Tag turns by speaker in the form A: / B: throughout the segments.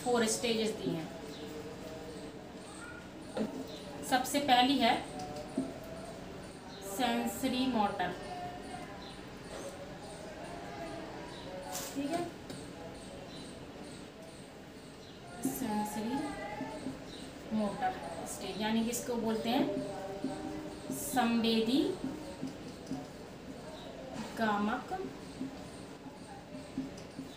A: 4 stages दी हैं। सबसे पहली है सेंसरी मोटर, ठीक है, सेंसरी मोटर स्टेज, यानी कि इसको बोलते हैं संवेदी गामक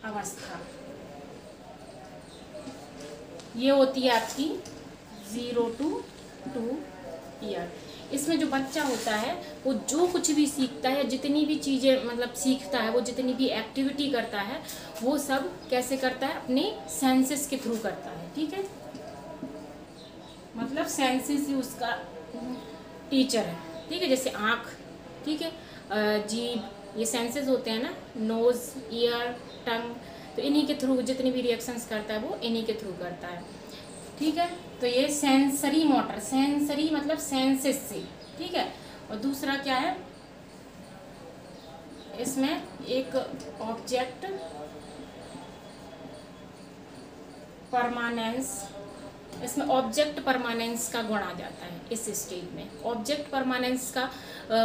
A: अवस्था। ये होती है आपकी 0 to 2 ईयर। इसमें जो बच्चा होता है वो जो कुछ भी सीखता है, जितनी भी चीज़ें मतलब सीखता है, वो जितनी भी एक्टिविटी करता है, वो सब कैसे करता है, अपने सेंसेस के थ्रू करता है, ठीक है। मतलब सेंसेस ही उसका टीचर है, ठीक है। जैसे आँख, ठीक है, जीभ, ये सेंसेस होते हैं ना, नोज़, ईयर, टंग, तो इन्हीं के थ्रू जितनी भी रिएक्शंस करता है वो इन्हीं के थ्रू करता है, ठीक है। तो ये सेंसरी मोटर, सेंसरी मतलब सेंसेस से, ठीक है। और दूसरा क्या है, इसमें एक ऑब्जेक्ट परमानेंस, इसमें ऑब्जेक्ट परमानेंस का गुण आ जाता है इस स्टेज में। ऑब्जेक्ट परमानेंस का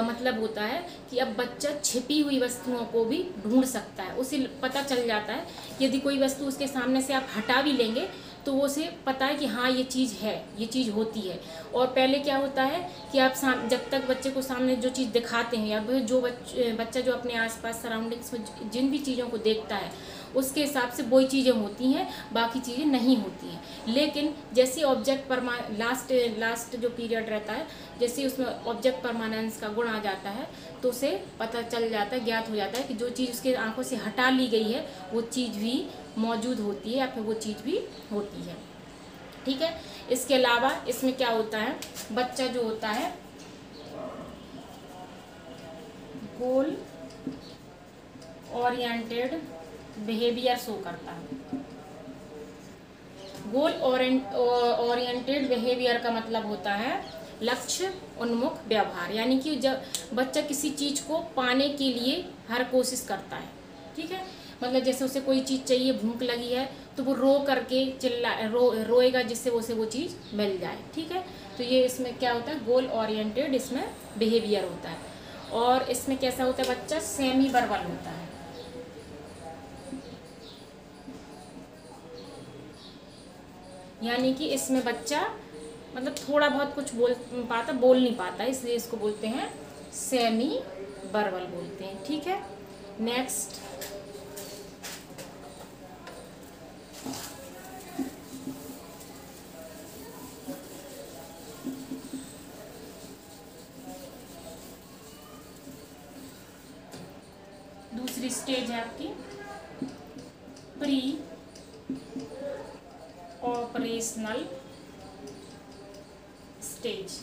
A: मतलब होता है कि अब बच्चा छिपी हुई वस्तुओं को भी ढूंढ सकता है, उसे पता चल जाता है। यदि कोई वस्तु उसके सामने से आप हटा भी लेंगे तो वो उसे पता है कि हाँ ये चीज़ है, ये चीज़ होती है। और पहले क्या होता है कि आप जब तक बच्चे को सामने जो चीज़ दिखाते हैं, या जो बच्चा जो अपने आसपास सराउंडिंग्स में जिन भी चीज़ों को देखता है उसके हिसाब से वही चीज़ें होती हैं, बाकी चीज़ें नहीं होती हैं। लेकिन जैसे ऑब्जेक्ट लास्ट जो पीरियड रहता है, जैसे उसमें ऑब्जेक्ट परमानेंस का गुण आ जाता है तो उसे पता चल जाता है, ज्ञात हो जाता है कि जो चीज़ उसके आंखों से हटा ली गई है वो चीज़ भी मौजूद होती है, या फिर वो चीज़ भी होती है, ठीक है। इसके अलावा इसमें क्या होता है, बच्चा जो होता है गोल ओरिएंटेड बिहेवियर शो करता है। गोल ओरिएंटेड बिहेवियर का मतलब होता है लक्ष्य उन्मुख व्यवहार, यानी कि जब बच्चा किसी चीज़ को पाने के लिए हर कोशिश करता है, ठीक है। मतलब जैसे उसे कोई चीज़ चाहिए, भूख लगी है, तो वो रो करके रोएगा जिससे उसे वो चीज़ मिल जाए, ठीक है। तो ये इसमें क्या होता है, गोल ओरिएंटेड इसमें बिहेवियर होता है। और इसमें कैसा होता है, बच्चा सेमी वर्बल होता है, यानी कि इसमें बच्चा मतलब थोड़ा बहुत कुछ बोल नहीं पाता, इसलिए इसको बोलते हैं सेमी वर्बल बोलते हैं, ठीक है। नेक्स्ट दूसरी स्टेज है आपकी प्री ऑपरेशनल स्टेज,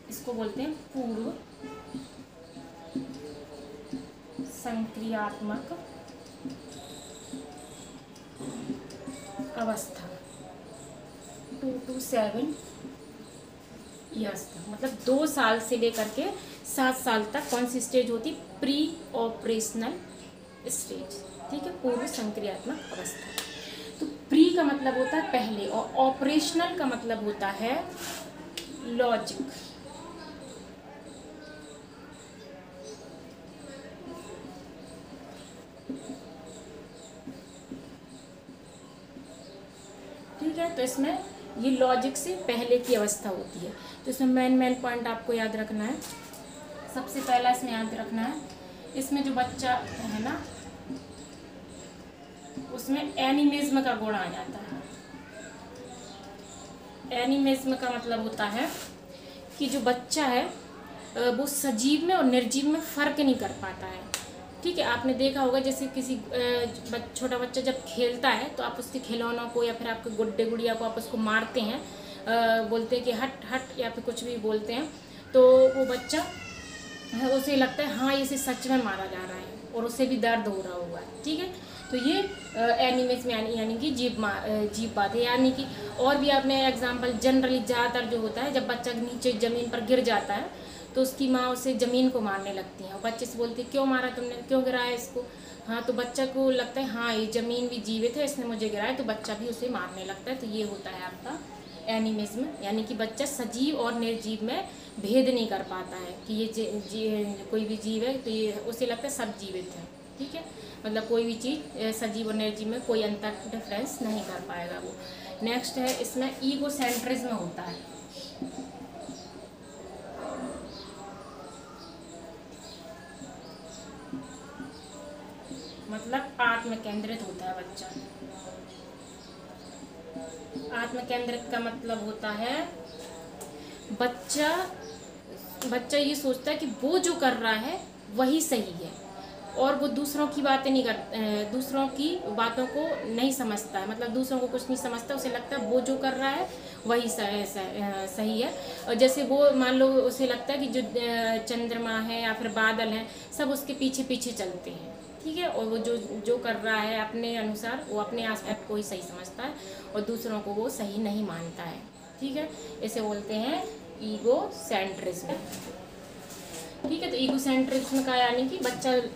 A: इसको बोलते हैं पूर्व संक्रियात्मक अवस्था, 2 to 7 ईयर्स तक, मतलब 2 साल से लेकर के 7 साल तक कौन सी स्टेज होती, प्री ऑपरेशनल स्टेज, ठीक है, पूर्व संक्रियात्मक अवस्था। तो प्री का मतलब होता है पहले, और ऑपरेशनल का मतलब होता है लॉजिक, ठीक है। तो इसमें ये लॉजिक से पहले की अवस्था होती है। तो इसमें मेन पॉइंट आपको याद रखना है। सबसे पहला इसमें याद रखना है, इसमें जो बच्चा है ना उसमें एनिमिज्म का गुण आ जाता है। एनिमिज्म का मतलब होता है कि जो बच्चा है वो सजीव में और निर्जीव में फ़र्क नहीं कर पाता है, ठीक है। आपने देखा होगा जैसे किसी छोटा बच्चा जब खेलता है तो आप उसके खिलौनों को या फिर आपके गुड्डे गुड़िया को आप उसको मारते हैं, बोलते हैं कि हट हट या फिर कुछ भी बोलते हैं, तो वो बच्चा उसे लगता है हाँ इसे सच में मारा जा रहा है और उसे भी दर्द हो रहा होगा, ठीक है। तो ये एनिमिज्म यानी कि जीव बात है। यानी कि और भी आपने एग्जाम्पल जनरली ज़्यादातर जो होता है, जब बच्चा नीचे ज़मीन पर गिर जाता है तो उसकी माँ उसे ज़मीन को मारने लगती है और बच्चे से बोलती है क्यों मारा तुमने, क्यों गिराया इसको, हाँ, तो बच्चा को लगता है हाँ ये ज़मीन भी जीवित है, इसने मुझे गिराया, तो बच्चा भी उसे मारने लगता है। तो ये होता है आपका एनिमिज्म, यानी कि बच्चा सजीव और निर्जीव में भेद नहीं कर पाता है कि ये कोई भी जीव है, तो ये उसे लगता है सब जीवित है। ठीक है, मतलब कोई भी चीज़ सजीव और निर्जीव में कोई अंतर डिफरेंस नहीं कर पाएगा वो। नेक्स्ट है, इसमें ईगोसेंट्रिज्म होता है। मतलब आत्म केंद्रित होता है बच्चा। आत्म केंद्रित का मतलब होता है बच्चा ये सोचता है कि वो जो कर रहा है वही सही है, और वो दूसरों की बातें नहीं दूसरों की बातों को नहीं समझता है, मतलब दूसरों को कुछ नहीं समझता। उसे लगता है वो जो कर रहा है वही सही है। और जैसे वो मान लो उसे लगता है कि जो चंद्रमा है या फिर बादल हैं, सब उसके पीछे पीछे चलते हैं। ठीक है, और वो जो कर रहा है अपने अनुसार, वो अपने आसपास को ही सही समझता है और दूसरों को वो सही नहीं मानता है। ठीक है, इसे बोलते हैं ईगोसेंट्रिज्म। ठीक है, तो ईगोसेंट्रिज्म का यानी कि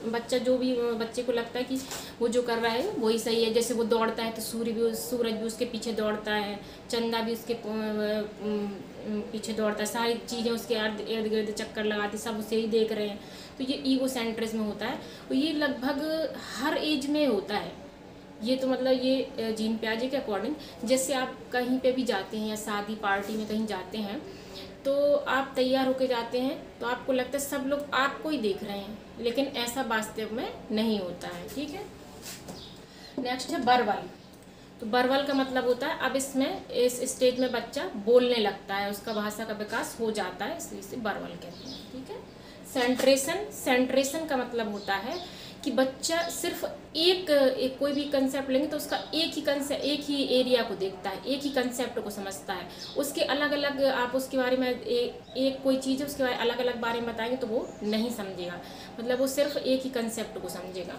A: बच्चा जो भी बच्चे को लगता है कि वो जो कर रहा है वही सही है। जैसे वो दौड़ता है तो सूरज भी उसके पीछे दौड़ता है, चंदा भी उसके पीछे दौड़ता है, सारी चीज़ें उसके इर्द गिर्द चक्कर लगाती, सब उसे ही देख रहे हैं। तो ये ईगोसेंट्रिज्म होता है, और ये लगभग हर एज में होता है। ये तो मतलब ये जीन पियाजे के अकॉर्डिंग, जैसे आप कहीं पे भी जाते हैं या शादी पार्टी में कहीं जाते हैं, तो आप तैयार होकर जाते हैं तो आपको लगता है सब लोग आपको ही देख रहे हैं, लेकिन ऐसा वास्तव में नहीं होता है। ठीक है, नेक्स्ट है बरवल। तो बरवल का मतलब होता है, अब इसमें इस स्टेज में बच्चा बोलने लगता है, उसका भाषा का विकास हो जाता है, इसलिए इसे बरवल कहते हैं। ठीक है, सेंट्रेशन का मतलब होता है कि बच्चा सिर्फ एक कोई भी कंसेप्ट लेंगे तो उसका एक ही एरिया को देखता है, एक ही कंसेप्ट को समझता है। उसके अलग अलग आप उसके बारे में एक कोई चीज़ है उसके अलग अलग बारे में बताएंगे तो वो नहीं समझेगा, मतलब वो सिर्फ एक ही कंसेप्ट को समझेगा।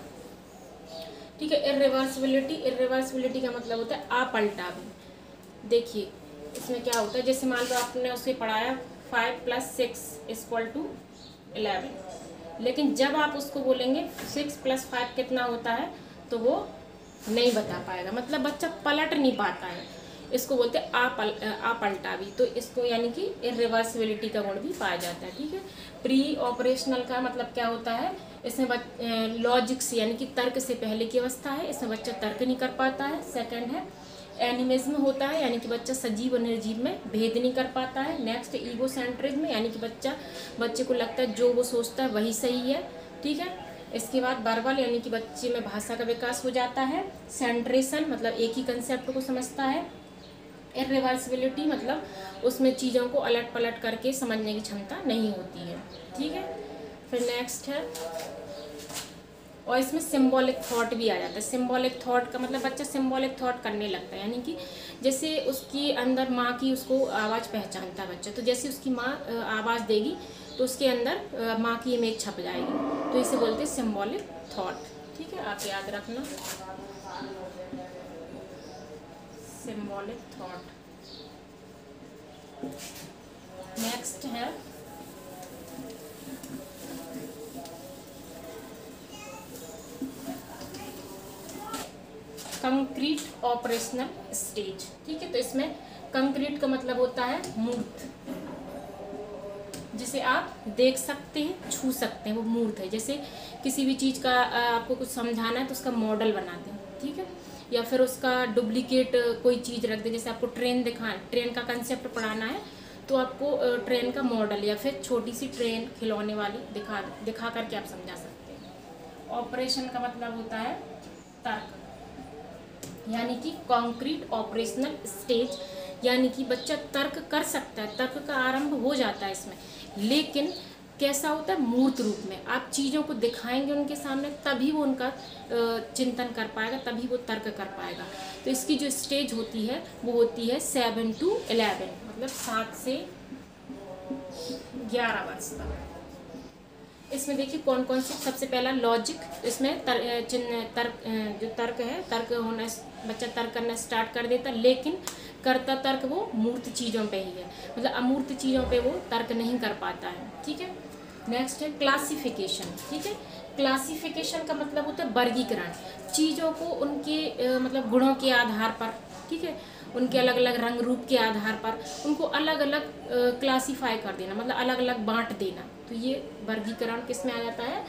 A: ठीक है, इर्रिवर्सिबिलिटी का मतलब होता है अपलटावी। देखिए इसमें क्या होता है, जैसे मान लो आपने उसे पढ़ाया 5 + 6 = 11, लेकिन जब आप उसको बोलेंगे 6 + 5 कितना होता है, तो वो नहीं बता पाएगा, मतलब बच्चा पलट नहीं पाता है। इसको बोलते हैं अपलटावी। तो इसको यानी कि इर्रिवर्सिबिलिटी का गुण भी पाया जाता है। ठीक है, प्री ऑपरेशनल का मतलब क्या होता है, इसमें लॉजिक से यानी कि तर्क से पहले की अवस्था है, इसमें बच्चा तर्क नहीं कर पाता है। सेकंड है एनिमिज्म होता है, यानी कि बच्चा सजीव और निर्जीव में भेद नहीं कर पाता है। नेक्स्ट ईगोसेंट्रिज्म, यानी कि बच्चे को लगता है जो वो सोचता है वही सही है। ठीक है, इसके बाद बरवल, यानी कि बच्चे में भाषा का विकास हो जाता है। सेंट्रेशन मतलब एक ही कंसेप्ट को समझता है। इर्रिवर्सिबिलिटी मतलब उसमें चीज़ों को अलट पलट करके समझने की क्षमता नहीं होती है। ठीक है, फिर नेक्स्ट है, और इसमें सिंबॉलिक थॉट भी आ जाता है। सिंबॉलिक थॉट का मतलब बच्चा सिंबॉलिक थॉट करने लगता है, यानी कि जैसे उसकी अंदर माँ की उसको आवाज़ पहचानता है बच्चा, तो जैसे उसकी माँ आवाज़ देगी तो उसके अंदर माँ की इमेज छप जाएगी, तो इसे बोलते हैं सिंबॉलिक थॉट। ठीक है, आप याद रखना सिंबॉलिक थॉट। नेक्स्ट है कंक्रीट ऑपरेशनल स्टेज। ठीक है, तो इसमें कंक्रीट का मतलब होता है मूर्त, जिसे आप देख सकते हैं, छू सकते हैं, वो मूर्त है। जैसे किसी भी चीज़ का आपको कुछ समझाना है तो उसका मॉडल बनाते हैं। ठीक है, या फिर उसका डुप्लीकेट कोई चीज़ रख दे, जैसे आपको ट्रेन का कंसेप्ट पढ़ाना है तो आपको ट्रेन का मॉडल या फिर छोटी सी ट्रेन खिलौने वाली दिखा करके आप समझा सकते हैं। ऑपरेशन का मतलब होता है तर्क, यानी कि कॉन्क्रीट ऑपरेशनल स्टेज, यानी कि बच्चा तर्क कर सकता है, तर्क का आरंभ हो जाता है इसमें, लेकिन कैसा होता है मूर्त रूप में। आप चीज़ों को दिखाएंगे उनके सामने तभी वो उनका चिंतन कर पाएगा, तभी वो तर्क कर पाएगा। तो इसकी जो स्टेज होती है वो होती है 7 to 11, मतलब 7 से 11 वर्ष तक। इसमें देखिए कौन कौन से, सबसे पहला लॉजिक, इसमें जो तर्क है, बच्चा तर्क करना स्टार्ट कर देता, लेकिन करता तर्क वो मूर्त चीज़ों पे ही है, मतलब अमूर्त चीज़ों पे वो तर्क नहीं कर पाता है। ठीक है, नेक्स्ट है क्लासिफिकेशन। ठीक है, क्लासिफिकेशन का मतलब होता है वर्गीकरण, चीज़ों को उनके मतलब गुणों के आधार पर, ठीक है, उनके अलग अलग रंग रूप के आधार पर उनको अलग अलग क्लासीफाई कर देना, मतलब अलग अलग बांट देना। तो ये वर्गीकरण किस में आ जाता है,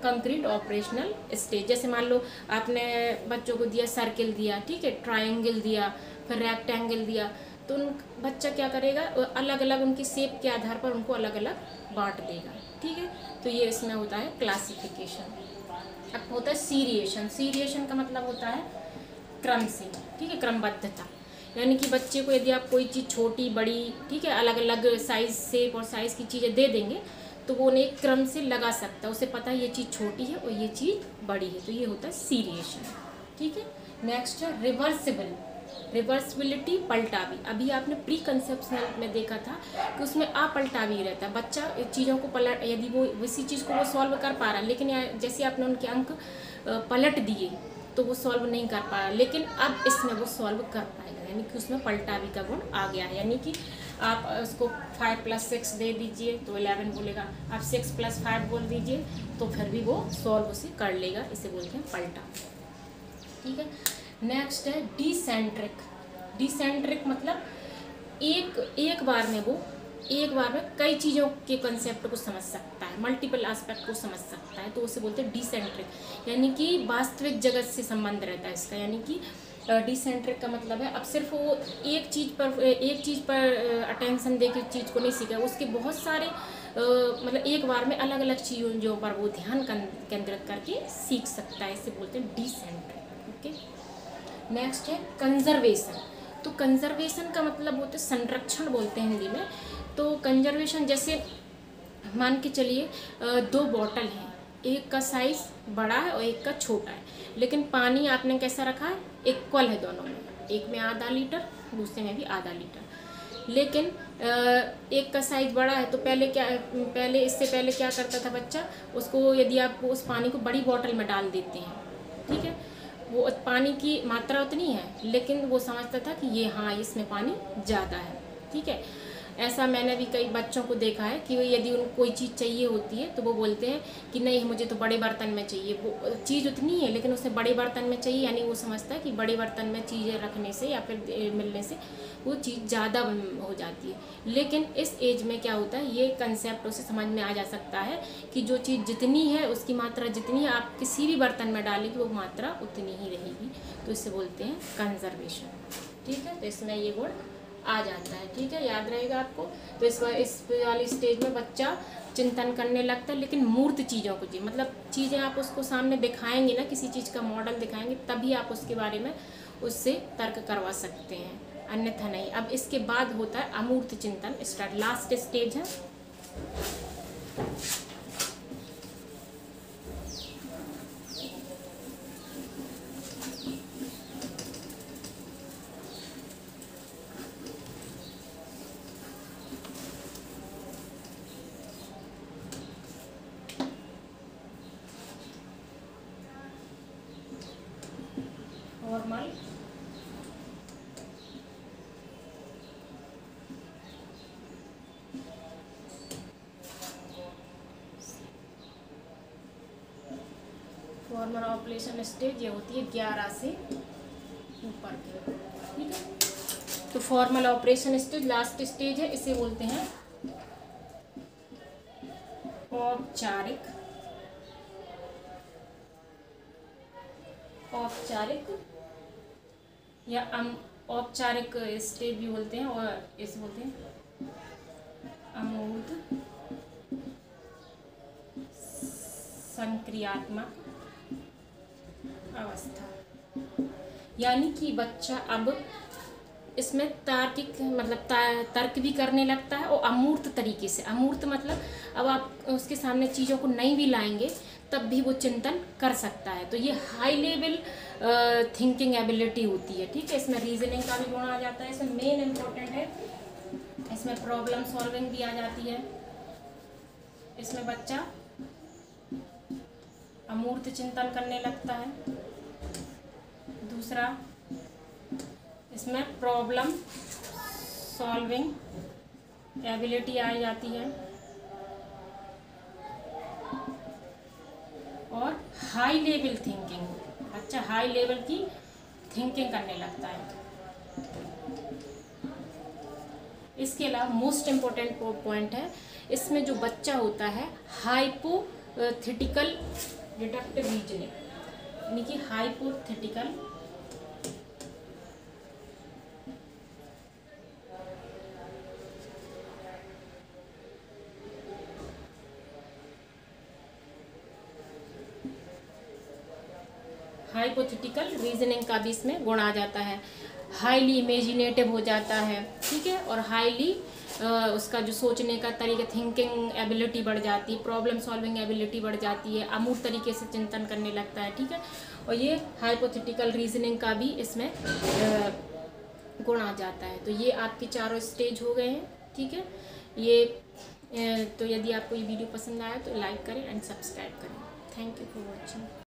A: कंक्रीट ऑपरेशनल स्टेज। जैसे मान लो आपने बच्चों को दिया सर्किल दिया, ठीक है, ट्रायंगल दिया, फिर रेक्टेंगल दिया, तो उन बच्चा क्या करेगा, अलग अलग उनकी शेप के आधार पर उनको अलग अलग बांट देगा, ठीक है। तो ये इसमें होता है क्लासिफिकेशन। अब होता है सीरिएशन। सीरिएशन का मतलब होता है क्रम से, ठीक है, क्रमबद्धता। यानी कि बच्चे को यदि आप कोई चीज़ छोटी बड़ी, ठीक है, अलग अलग साइज शेप और साइज़ की चीज़ें दे देंगे तो वो उन्हें एक क्रम से लगा सकता है, उसे पता है ये चीज़ छोटी है और ये चीज़ बड़ी है। तो ये होता है सीरिएशन, ठीक है। नेक्स्ट है रिवर्सिबल। रिवर्सिबिलिटी, पलटावी। अभी आपने प्री कंसेप्शनल में देखा था कि उसमें अपलटावी रहता है, बच्चा चीज़ों को पलट, यदि वो उसी चीज़ को वो सॉल्व कर पा रहा है, लेकिन जैसे आपने उनके अंक पलट दिए तो वो सॉल्व नहीं कर पाया, लेकिन अब इसमें वो सॉल्व कर पाएगा, यानी कि उसमें पलटावी का गुण आ गया है। यानी कि आप उसको 5 + 6 दे दीजिए तो 11 बोलेगा, आप 6 + 5 बोल दीजिए तो फिर भी वो सॉल्व उसे कर लेगा, इसे बोलते हैं पलटा, ठीक है। नेक्स्ट है डिसेंट्रिक। डिसेंट्रिक मतलब एक बार में कई चीज़ों के कंसेप्ट को समझ सकता है, मल्टीपल एस्पेक्ट को समझ सकता है, तो उसे बोलते हैं डिसेंट्रिक। यानी कि वास्तविक जगत से संबंध रहता है इसका। यानी कि डिसेंट्रिक का मतलब है अब सिर्फ वो एक चीज़ पर अटेंशन दे के चीज़ को नहीं सीखा, उसके बहुत सारे मतलब एक बार में अलग अलग चीज़ों पर वो ध्यान केंद्रित करके सीख सकता है, इसे बोलते हैं डिसेंट्रिक, ओके। नेक्स्ट है कंजर्वेशन। तो कंजर्वेशन का मतलब होता है संरक्षण बोलते हैं हिंदी में। तो कंजर्वेशन जैसे मान के चलिए 2 बॉटल हैं, एक का साइज़ बड़ा है और एक का छोटा है, लेकिन पानी आपने कैसा रखा है, इक्वल है दोनों में, एक में आधा लीटर दूसरे में भी आधा लीटर। लेकिन एक का साइज़ बड़ा है तो इससे पहले क्या करता था बच्चा, उसको यदि आप उस पानी को बड़ी बॉटल में डाल देते हैं, ठीक है, वो पानी की मात्रा उतनी है लेकिन वो समझता था कि ये हाँ इसमें पानी ज़्यादा है, ठीक है। ऐसा मैंने भी कई बच्चों को देखा है कि यदि उनको कोई चीज़ चाहिए होती है तो वो बोलते हैं कि नहीं मुझे तो बड़े बर्तन में चाहिए, वो चीज़ उतनी है लेकिन उसे बड़े बर्तन में चाहिए, यानी वो समझता है कि बड़े बर्तन में चीज़ें रखने से या फिर मिलने से वो चीज़ ज़्यादा हो जाती है। लेकिन इस एज में क्या होता है, ये कंसेप्ट उसे समझ में आ जा सकता है कि जो चीज़ जितनी है उसकी मात्रा जितनी है आप किसी भी बर्तन में डालेंगे वो मात्रा उतनी ही रहेगी, तो इसे बोलते हैं कंजर्वेशन, ठीक है। तो इसमें ये गुण आ जाता है, ठीक है, याद रहेगा आपको। तो इस वाली स्टेज में बच्चा चिंतन करने लगता है, लेकिन मूर्त चीज़ों को मतलब चीज़ें आप उसको सामने दिखाएंगे ना, किसी चीज़ का मॉडल दिखाएंगे तभी आप उसके बारे में उससे तर्क करवा सकते हैं, अन्यथा नहीं। अब इसके बाद होता है अमूर्त चिंतन स्टार्ट, लास्ट स्टेज है। फॉर्मल फॉर्मल ऑपरेशन स्टेज ये होती है 11 से ऊपर की, ठीक है। तो formal operation stage last stage है, इसे बोलते हैं औपचारिक या औपचारिक स्टेज भी बोलते हैं, और इसे बोलते हैं अमूर्त संक्रियात्मक अवस्था। यानी कि बच्चा अब इसमें तार्किक मतलब तर्क भी करने लगता है, और अमूर्त तरीके से, अमूर्त मतलब अब आप उसके सामने चीज़ों को नहीं भी लाएंगे तब भी वो चिंतन कर सकता है। तो ये हाई लेवल थिंकिंग एबिलिटी होती है, ठीक है। इसमें रीजनिंग का भी गुण आ जाता है, इसमें मेन इम्पोर्टेंट है, इसमें प्रॉब्लम सॉल्विंग भी आ जाती है। इसमें बच्चा अमूर्त चिंतन करने लगता है। दूसरा, इसमें प्रॉब्लम सॉल्विंग एबिलिटी आ जाती है। हाई लेवल थिंकिंग, बच्चा हाई लेवल की थिंकिंग करने लगता है। इसके अलावा मोस्ट इम्पोर्टेंट पॉइंट है, इसमें जो बच्चा होता है हाइपोथेटिकल डिडक्टिव रीजनिंग, यानी कि हाइपोथेटिकल हाइपोथेटिकल रीजनिंग का भी इसमें गुण आ जाता है। हाईली इमेजिनेटिव हो जाता है, ठीक है, और हाईली उसका जो सोचने का तरीका, थिंकिंग एबिलिटी बढ़ जाती है, प्रॉब्लम सॉल्विंग एबिलिटी बढ़ जाती है, अमूर्त तरीके से चिंतन करने लगता है, ठीक है। और ये हाइपोथेटिकल रीजनिंग का भी इसमें गुण आ जाता है। तो ये आपके चारों स्टेज हो गए हैं, ठीक है। ये तो यदि आपको ये वीडियो पसंद आया तो लाइक करें एंड सब्सक्राइब करें। Thank you for watching.